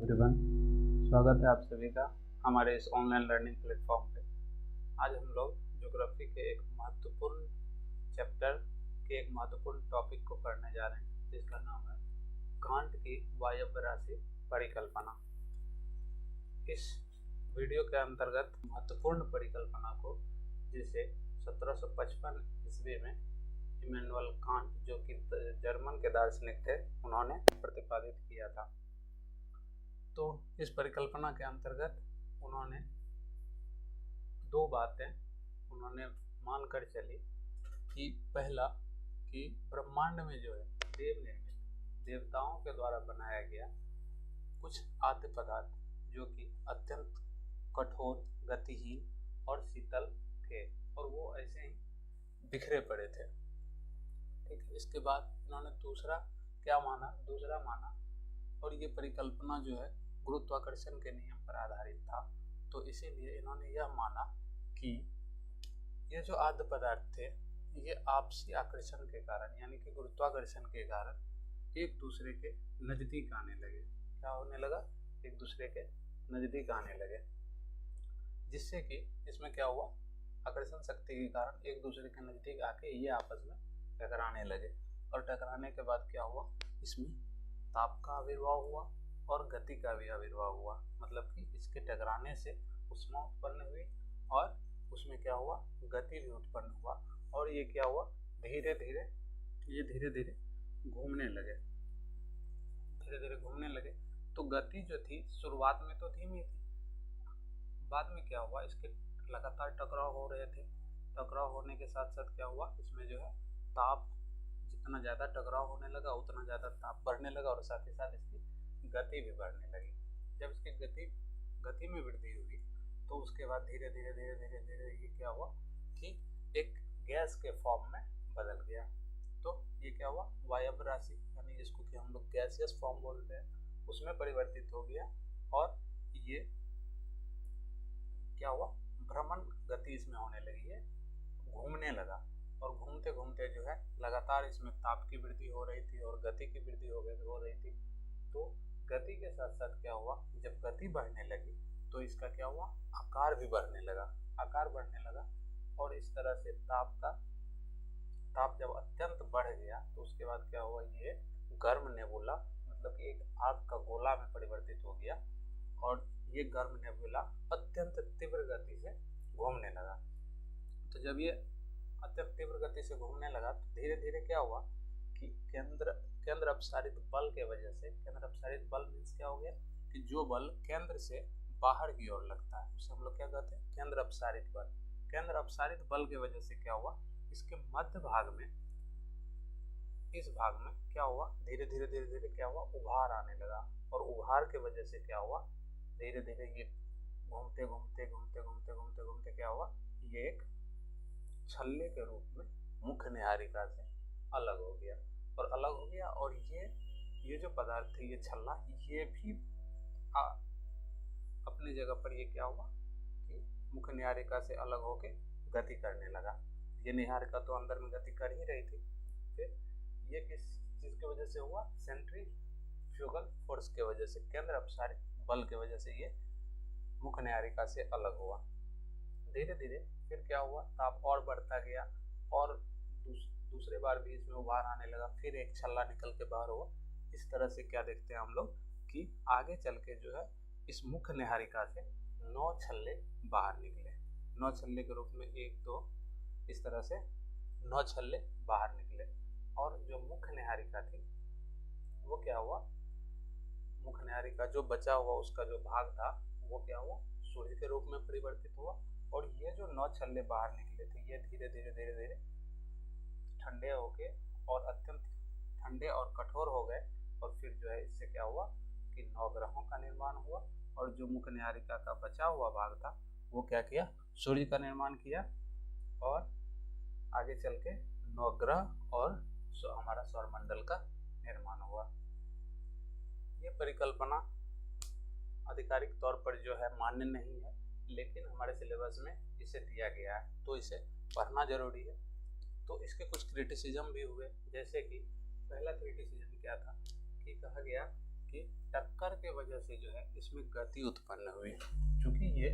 Everyone, स्वागत है आप सभी का हमारे इस ऑनलाइन लर्निंग प्लेटफॉर्म पे। आज हम लोग ज्योग्राफी के एक महत्वपूर्ण चैप्टर के एक महत्वपूर्ण टॉपिक को पढ़ने जा रहे हैं, जिसका नाम है कांट की वायव्य राशि परिकल्पना। इस वीडियो के अंतर्गत महत्वपूर्ण परिकल्पना को, जिसे 1755 ईस्वी में इमैनुअल कांट, जो कि जर्मन के दार्शनिक थे, उन्होंने प्रतिपादित किया था। तो इस परिकल्पना के अंतर्गत उन्होंने दो बातें उन्होंने मानकर चली कि पहला, कि ब्रह्मांड में जो है देव निर्मित, देवताओं के द्वारा बनाया गया कुछ आद्य पदार्थ जो कि अत्यंत कठोर, गतिहीन और शीतल थे, और वो ऐसे ही बिखरे पड़े थे। ठीक है। इसके बाद इन्होंने दूसरा माना, और ये परिकल्पना जो है गुरुत्वाकर्षण के नियम पर आधारित था। तो इसीलिए इन्होंने यह माना कि ये जो आद्य पदार्थ थे, ये आपसी आकर्षण के कारण, यानी कि गुरुत्वाकर्षण के कारण एक दूसरे के नजदीक आने लगे। क्या होने लगा? एक दूसरे के नजदीक आने लगे, जिससे कि इसमें क्या हुआ, आकर्षण शक्ति के कारण एक दूसरे के नजदीक आके ये आपस में टकराने लगे। और टकराने के बाद क्या हुआ, इसमें ताप का आविर्भाव हुआ और गति का भी आविर्भाव हुआ। मतलब कि इसके टकराने से ऊष्मा उत्पन्न हुई और उसमें क्या हुआ, गति भी उत्पन्न हुआ। और ये क्या हुआ, धीरे धीरे घूमने लगे। तो गति जो थी शुरुआत में तो धीमी थी, बाद में क्या हुआ, इसके लगातार टकराव हो रहे थे। टकराव होने के साथ साथ क्या हुआ, इसमें जो है ताप, जितना ज़्यादा टकराव होने लगा उतना ज़्यादा ताप बढ़ने लगा, और साथ ही साथ इसकी गति भी बढ़ने लगी। जब इसकी गति में वृद्धि हुई, तो उसके बाद धीरे धीरे ये क्या हुआ कि एक गैस के फॉर्म में बदल गया। तो ये क्या हुआ, वायव्य राशि, यानी जिसको कि हम लोग गैसियस फॉर्म बोलते हैं, उसमें परिवर्तित हो गया। और ये क्या हुआ, भ्रमण गति इसमें होने लगी है, घूमने लगा। और घूमते घूमते जो है लगातार इसमें ताप की वृद्धि हो रही थी और गति की वृद्धि हो रही थी। तो गति के साथ साथ क्या हुआ, जब गति बढ़ने लगी तो इसका क्या हुआ, आकार भी बढ़ने लगा। और इस तरह से ताप जब अत्यंत बढ़ गया, तो उसके बाद क्या हुआ, ये गर्म नेबुला, मतलब कि एक आग का गोला में परिवर्तित हो गया। और ये गर्म नेबुला अत्यंत तीव्र गति से घूमने लगा। तो जब ये अत्यंत तीव्र गति से घूमने लगा, तो धीरे धीरे क्या हुआ कि केंद्र अपसारित बल के वजह से, केंद्र अपसारित बल मीन्स क्या हो गया कि जो बल केंद्र से बाहर की ओर लगता है, उसे हम लोग क्या कहते हैं, केंद्र अपसारित बल। केंद्र अपसारित बल के वजह से क्या हुआ, इसके मध्य भाग में, इस भाग में क्या हुआ, धीरे धीरे क्या हुआ, उभार आने लगा। और उभार के वजह से क्या हुआ, धीरे धीरे ये घूमते क्या हुआ, ये एक छल्ले के रूप में मुख्य निहारिका से अलग हो गया। और ये जो पदार्थ थे, ये छल्ला, ये भी अपनी जगह पर ये क्या हुआ कि मुख्य निहारिका से अलग होके गति करने लगा। ये निहारिका तो अंदर में गति कर ही रही थी। फिर ये किस चीज की वजह से हुआ, सेंट्रीफ्यूगल फोर्स के वजह से, केंद्र अपसारित बल के वजह से ये मुख्य निहारिका से अलग हुआ। धीरे धीरे फिर क्या हुआ, ताप और बढ़ता गया और दूसरे बार भी इसमें उभार आने लगा। फिर एक छल्ला निकल के बाहर हुआ। इस तरह से क्या देखते हैं हम लोग कि आगे चल के जो है इस मुख्य निहारिका से 9 छल्ले बाहर निकले। 9 छल्ले के रूप में 1 2 इस तरह से 9 छल्ले बाहर निकले। और जो मुख्य निहारिका थी वो क्या हुआ, मुख्य निहारिका जो बचा हुआ उसका जो भाग था वो क्या हुआ, सूर्य के रूप में परिवर्तित हुआ। और ये जो 9 छल्ले बाहर निकले थे, ये धीरे धीरे ठंडे होके और अत्यंत ठंडे और कठोर हो गए। और फिर जो है इससे क्या हुआ कि 9 ग्रहों का निर्माण हुआ। और जो मुख्य निहारिका का बचा हुआ भाग था वो क्या किया, सूर्य का निर्माण किया। और आगे चल के 9 ग्रह और हमारा सौरमंडल का निर्माण हुआ। ये परिकल्पना आधिकारिक तौर पर जो है मान्य नहीं है, लेकिन हमारे सिलेबस में इसे दिया गया है, तो इसे पढ़ना जरूरी है। तो इसके कुछ क्रिटिसिज्म भी हुए, जैसे कि पहला क्रिटिसिज्म क्या था कि कहा गया कि टक्कर के वजह से जो है इसमें गति उत्पन्न हुई, क्योंकि ये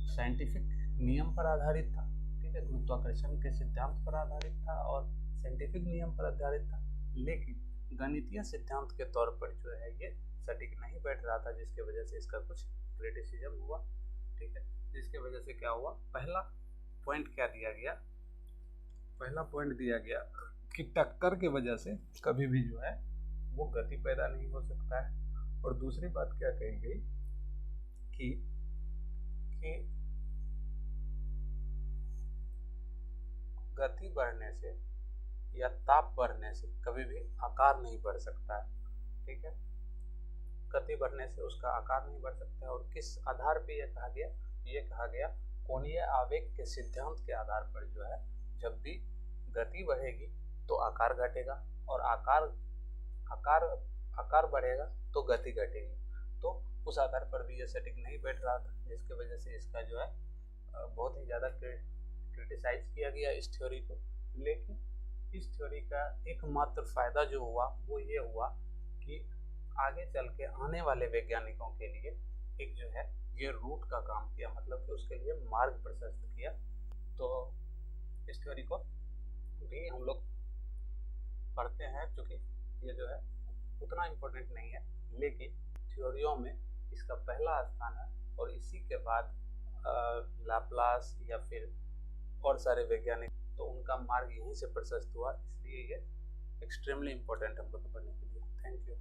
साइंटिफिक नियम पर आधारित था, ठीक है, गुरुत्वाकर्षण के सिद्धांत पर आधारित था और साइंटिफिक नियम पर आधारित था, लेकिन गणितीय सिद्धांत के तौर पर जो है ये सटीक नहीं बैठ रहा था, जिसके वजह से इसका कुछ क्रिटिसिज्म हुआ, ठीक है। जिसके वजह से क्या हुआ, पहला पॉइंट क्या दिया गया, पहला पॉइंट दिया गया कि टक्कर के वजह से कभी भी जो है वो गति पैदा नहीं हो सकता है। और दूसरी बात क्या कही गई कि गति बढ़ने से या ताप बढ़ने से कभी भी आकार नहीं बढ़ सकता है, ठीक है। गति बढ़ने से उसका आकार नहीं बढ़ सकता है। और किस आधार पे ये कहा गया कोणीय आवेग के सिद्धांत के आधार पर जो है जब भी गति बढ़ेगी तो आकार घटेगा और आकार बढ़ेगा तो गति घटेगी। तो उस आधार पर भी ये सटीक नहीं बैठ रहा था, जिसके वजह से इसका जो है बहुत ही ज़्यादा क्रिटिसाइज किया गया इस थ्योरी को। लेकिन इस थ्योरी का एकमात्र फायदा जो हुआ वो ये हुआ कि आगे चल के आने वाले वैज्ञानिकों के लिए एक जो है ये रूट का काम किया, मतलब कि उसके लिए मार्ग प्रशस्त किया। तो इस थ्योरी को भी हम लोग पढ़ते हैं, क्योंकि ये जो है उतना इम्पोर्टेंट नहीं है, लेकिन थ्योरियों में इसका पहला स्थान है। और इसी के बाद लाप्लास या फिर और सारे वैज्ञानिक, तो उनका मार्ग यहीं से प्रशस्त हुआ, इसलिए ये एक्सट्रीमली इम्पोर्टेंट हम लोग को पढ़ने के लिए। Thank you.